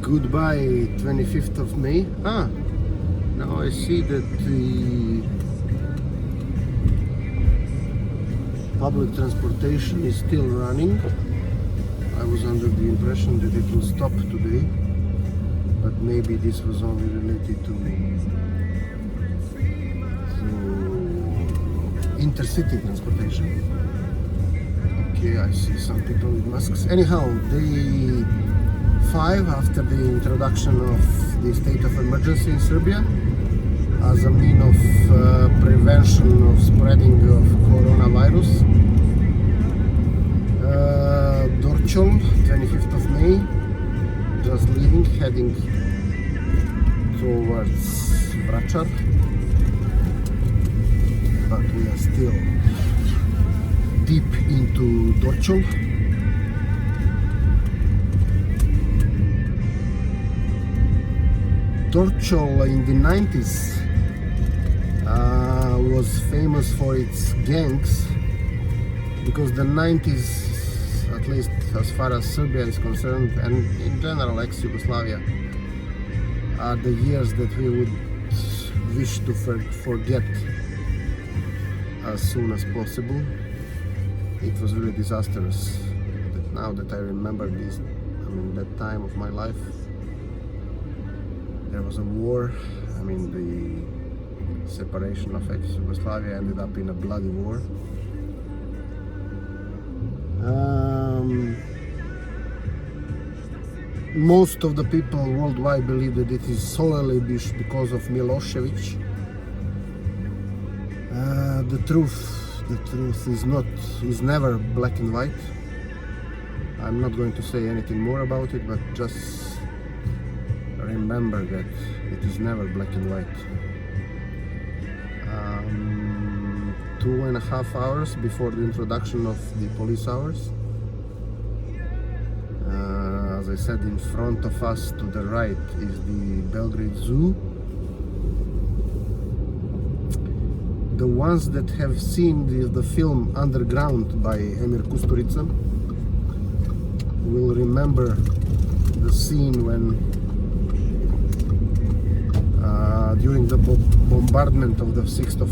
Goodbye, 25th of May. Now I see that the public transportation is still running. I was under the impression that it will stop today, but maybe this was only related to intercity transportation. Okay, I see some people with masks. Anyhow, day 5 after the introduction of the state of emergency in Serbia as a mean of prevention of spreading of coronavirus. Dorčol, 25th of May, just leaving, heading towards Vračar, but we are still deep into Dorčol. Dorčol in the 90s was famous for its gangs, because the 90s, at least as far as Serbia is concerned, and in general ex-Yugoslavia, are the years that we would wish to forget as soon as possible. It was really disastrous. But now that I remember this, that time of my life, there was a war. The separation of ex-Yugoslavia ended up in a bloody war. Most of the people worldwide believe that it is solely because of Milosevic. The truth is never black and white. I'm not going to say anything more about it, but just remember that it is never black and white. 2.5 hours before the introduction of the police hours. As I said, in front of us to the right is the Belgrade Zoo. The ones that have seen the film Underground by Emir Kusturica will remember the scene when during the bombardment of the 6th of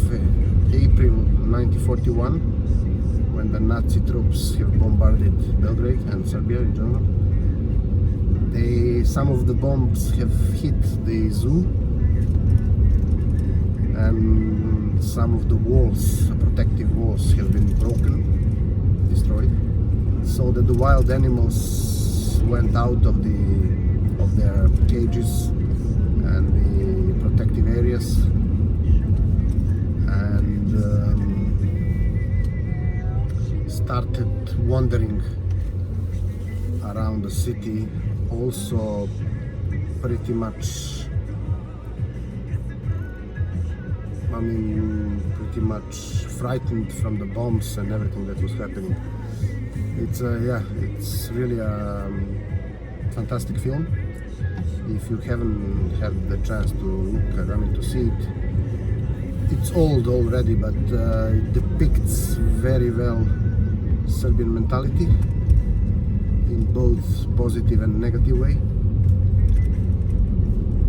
April 1941, when the Nazi troops have bombarded Belgrade and Serbia in general, some of the bombs have hit the zoo, and some of the walls, protective walls, have been broken, destroyed, so that the wild animals went out of their cages and the protective areas, and started wandering around the city, also pretty much frightened from the bombs and everything that was happening. It's really a fantastic film. If you haven't had the chance to look, to see it, it's old already, but it depicts very well Serbian mentality in both positive and negative way.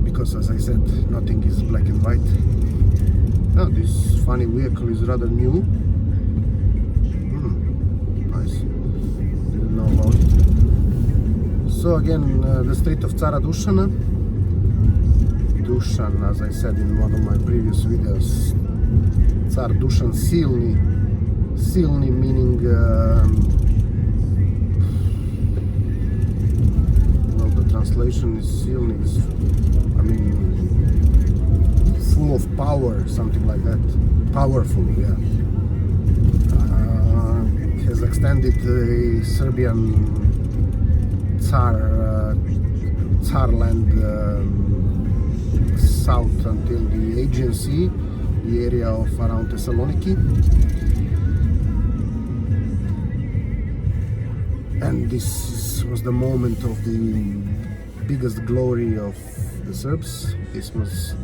Because, as I said, nothing is black and white. Now, this funny vehicle is rather new. Nice. Didn't know about it. So again, the street of Cara Dušana. Dušan, as I said in one of my previous videos, Car Dušan Silni meaning the translation is Silni is, full of power, something like that. Powerful, yeah. Has extended the Serbian Tsarland south until the Aegean Sea, the area of around Thessaloniki. And this was the moment of the biggest glory of the Serbs. This was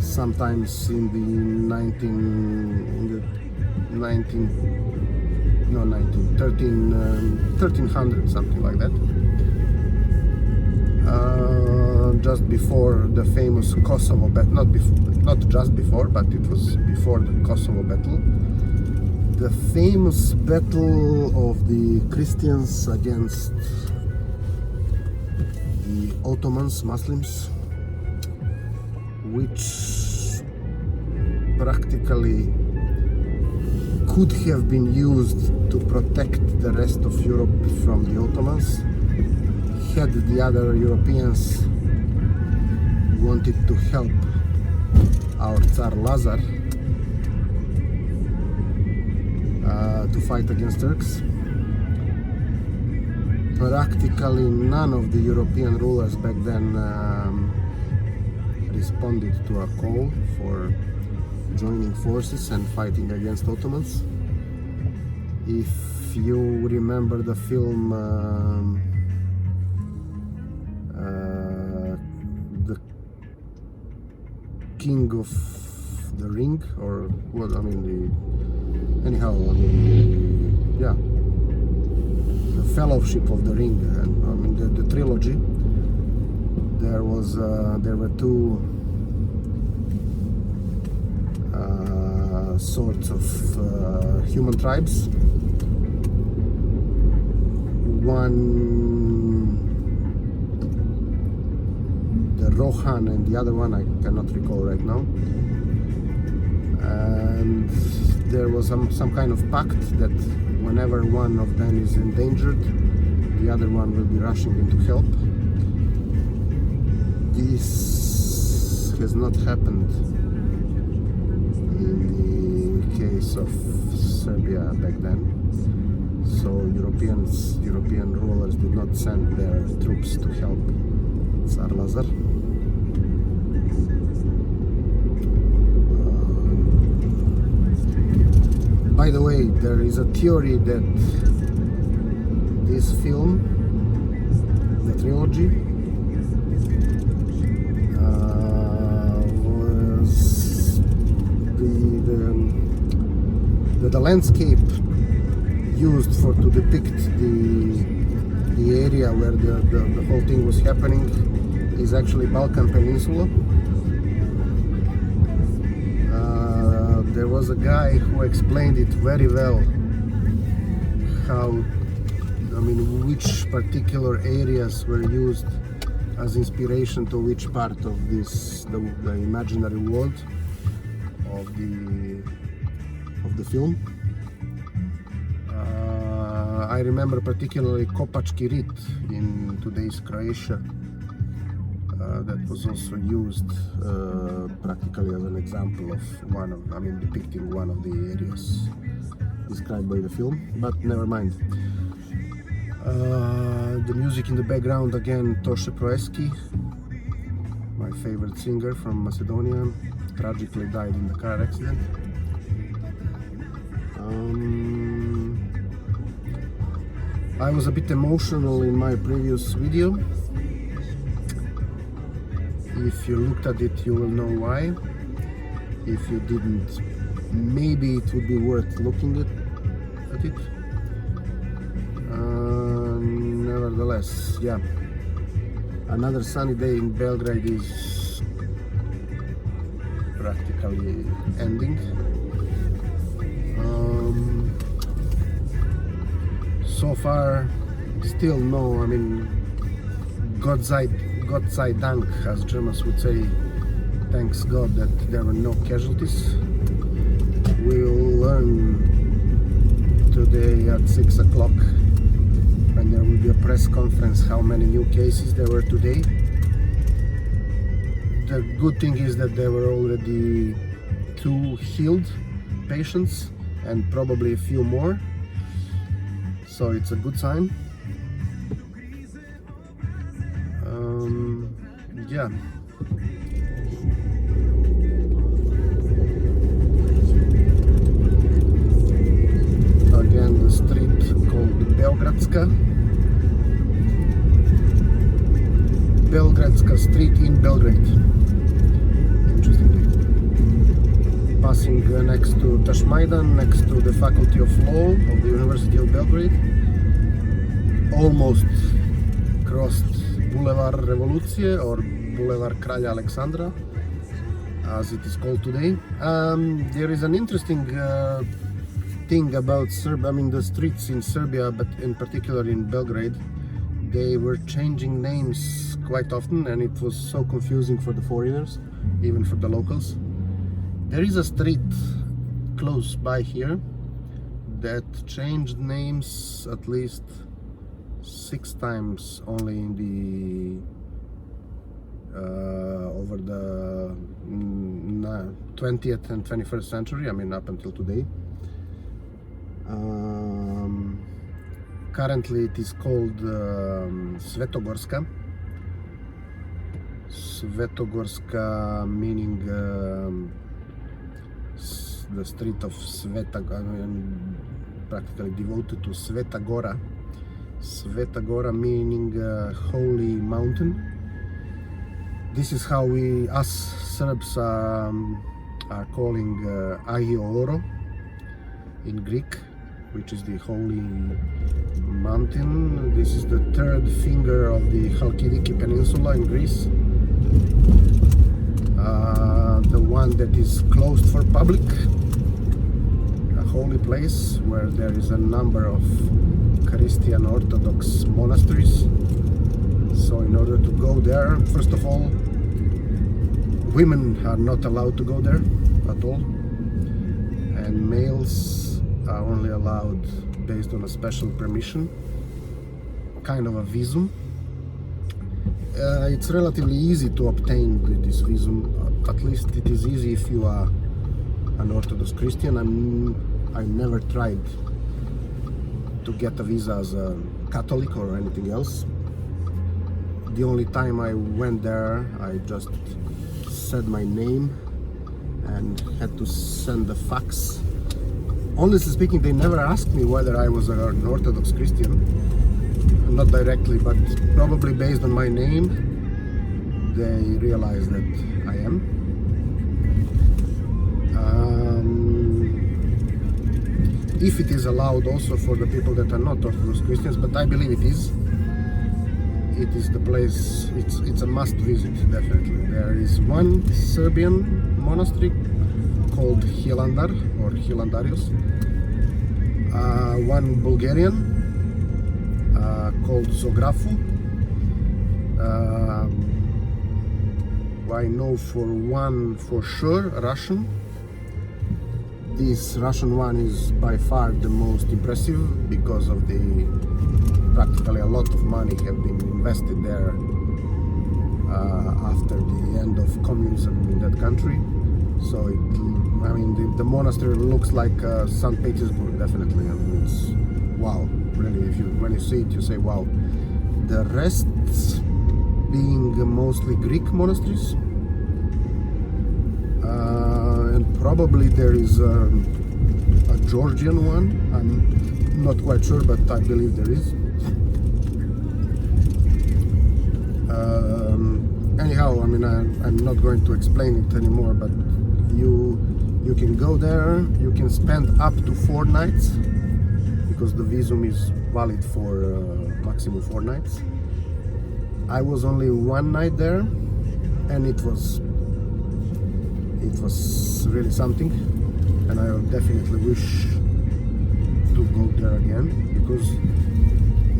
sometimes in the 1300, something like that. just before the famous Kosovo battle, not just before, but it was before the Kosovo battle. The famous battle of the Christians against the Ottomans, Muslims, which practically could have been used to protect the rest of Europe from the Ottomans, had the other Europeans wanted to help our Tsar Lazar to fight against Turks. Practically none of the European rulers back then responded to a call for joining forces and fighting against Ottomans. If you remember the film The King of the Ring, or what, I mean, the Fellowship of the Ring, and I mean the trilogy. There were two sorts of human tribes. One, the Rohan, and the other one I cannot recall right now. And there was some kind of pact that whenever one of them is endangered, the other one will be rushing in to help. This has not happened in the case of Serbia back then. So European rulers did not send their troops to help Tsar Lazar. By the way, there is a theory that this film, the trilogy, was the landscape used to depict the area where the whole thing was happening is actually Balkan Peninsula. There was a guy who explained it very well, which particular areas were used as inspiration to which part of the imaginary world of the film. I remember particularly Kopački Rit in today's Croatia. That was also used practically as an example of depicting one of the areas described by the film, but never mind. The music in the background, again, Toše Proeski, my favorite singer from Macedonia, tragically died in a car accident. I was a bit emotional in my previous video. If you looked at it, you will know why. If you didn't, maybe it would be worth looking at it. Nevertheless, yeah, another sunny day in Belgrade is practically ending. So far, still no, Gott sei Dank, as Germans would say, thanks God that there were no casualties. We'll learn today at 6 o'clock, when there will be a press conference, how many new cases there were today. The good thing is that there were already 2 healed patients and probably a few more, so it's a good sign. Yeah. Again, the street called Belgradska Street in Belgrade. Interestingly. Passing next to Tashmaidan, next to the Faculty of Law of the University of Belgrade. Almost crossed Boulevard Revolucije or Boulevard Kralja Aleksandra, as it is called today. There is an interesting thing about Serbia. I mean, the streets in Serbia, but in particular in Belgrade, they were changing names quite often, and it was so confusing for the foreigners, even for the locals. There is a street close by here that changed names at least 6 times only in the over the 20th and 21st century. I mean, up until today. Currently it is called Svetogorska. Svetogorska meaning the street of Sveta, practically devoted to Sveta Gora. Sveta Gora meaning holy mountain. This is how us Serbs are calling Agio Oro in Greek, which is the holy mountain. This is the 3rd finger of the Chalkidiki Peninsula in Greece. The one that is closed for public, a holy place where there is a number of Christian Orthodox monasteries. So in order to go there, first of all, women are not allowed to go there at all, and males are only allowed based on a special permission, kind of a visum. It's relatively easy to obtain this visum. At least it is easy if you are an Orthodox Christian. I never tried to get a visa as a Catholic or anything else. The only time I went there, I just said my name and had to send the fax. Honestly speaking, they never asked me whether I was an Orthodox Christian. Not directly, but probably based on my name, they realized that I am. If it is allowed also for the people that are not Orthodox Christians, but I believe it is. It is the place, it's a must visit, definitely. There is one Serbian monastery called Hilandar or Hilandarius, one Bulgarian called Zografu. I know for sure Russian. This Russian one is by far the most impressive because of the practically a lot of money have been invested there after the end of communism in that country. So the monastery looks like St. Petersburg, definitely. I mean, it's wow, really. When you see it, you say wow. The rest being mostly Greek monasteries, and probably there is a Georgian one. I'm not quite sure, but I believe there is. Anyhow, I mean, I'm not going to explain it anymore, but you can go there. You can spend up to 4 nights because the visum is valid for maximum 4 nights. I was only 1 night there, and it was really something, and I definitely wish to go there again because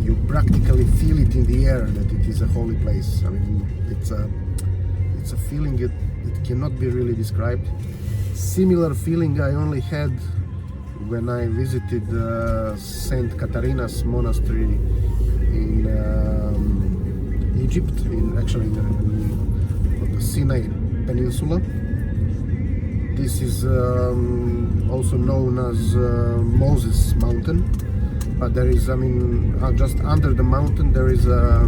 you practically feel it in the air that it is a holy place. I mean, it's a feeling it cannot be really described. Similar feeling I only had when I visited Saint Catarina's monastery in Egypt, on the Sinai Peninsula. This is also known as Moses Mountain, but there is, just under the mountain there is a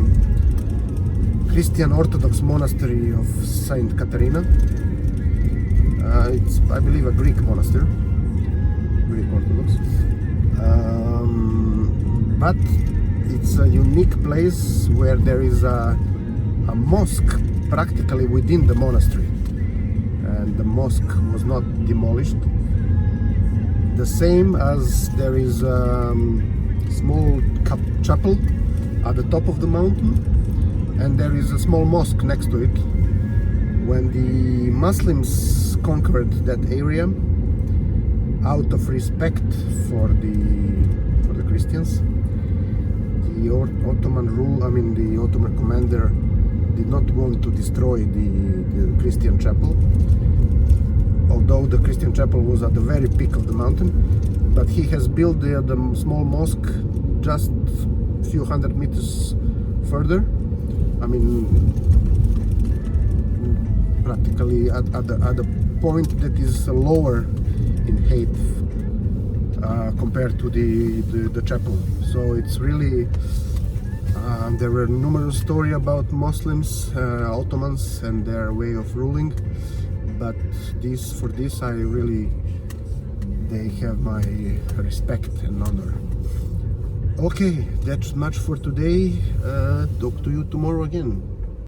Christian Orthodox monastery of Saint Catarina. It's, I believe, a Greek monastery, Greek Orthodox, but it's a unique place where there is a mosque practically within the monastery, and the mosque was not demolished. The same as there is a small chapel at the top of the mountain, and there is a small mosque next to it. When the Muslims conquered that area, out of respect for the Christians, the Ottoman commander did not want to destroy the Christian chapel, although the Christian chapel was at the very peak of the mountain, but he has built the small mosque just a few hundred meters further. I mean, practically at the point that is lower in height compared to the chapel. So it's really there were numerous stories about Muslims, Ottomans, and their way of ruling. But for this, they have my respect and honor. Okay, that's much for today. Talk to you tomorrow again.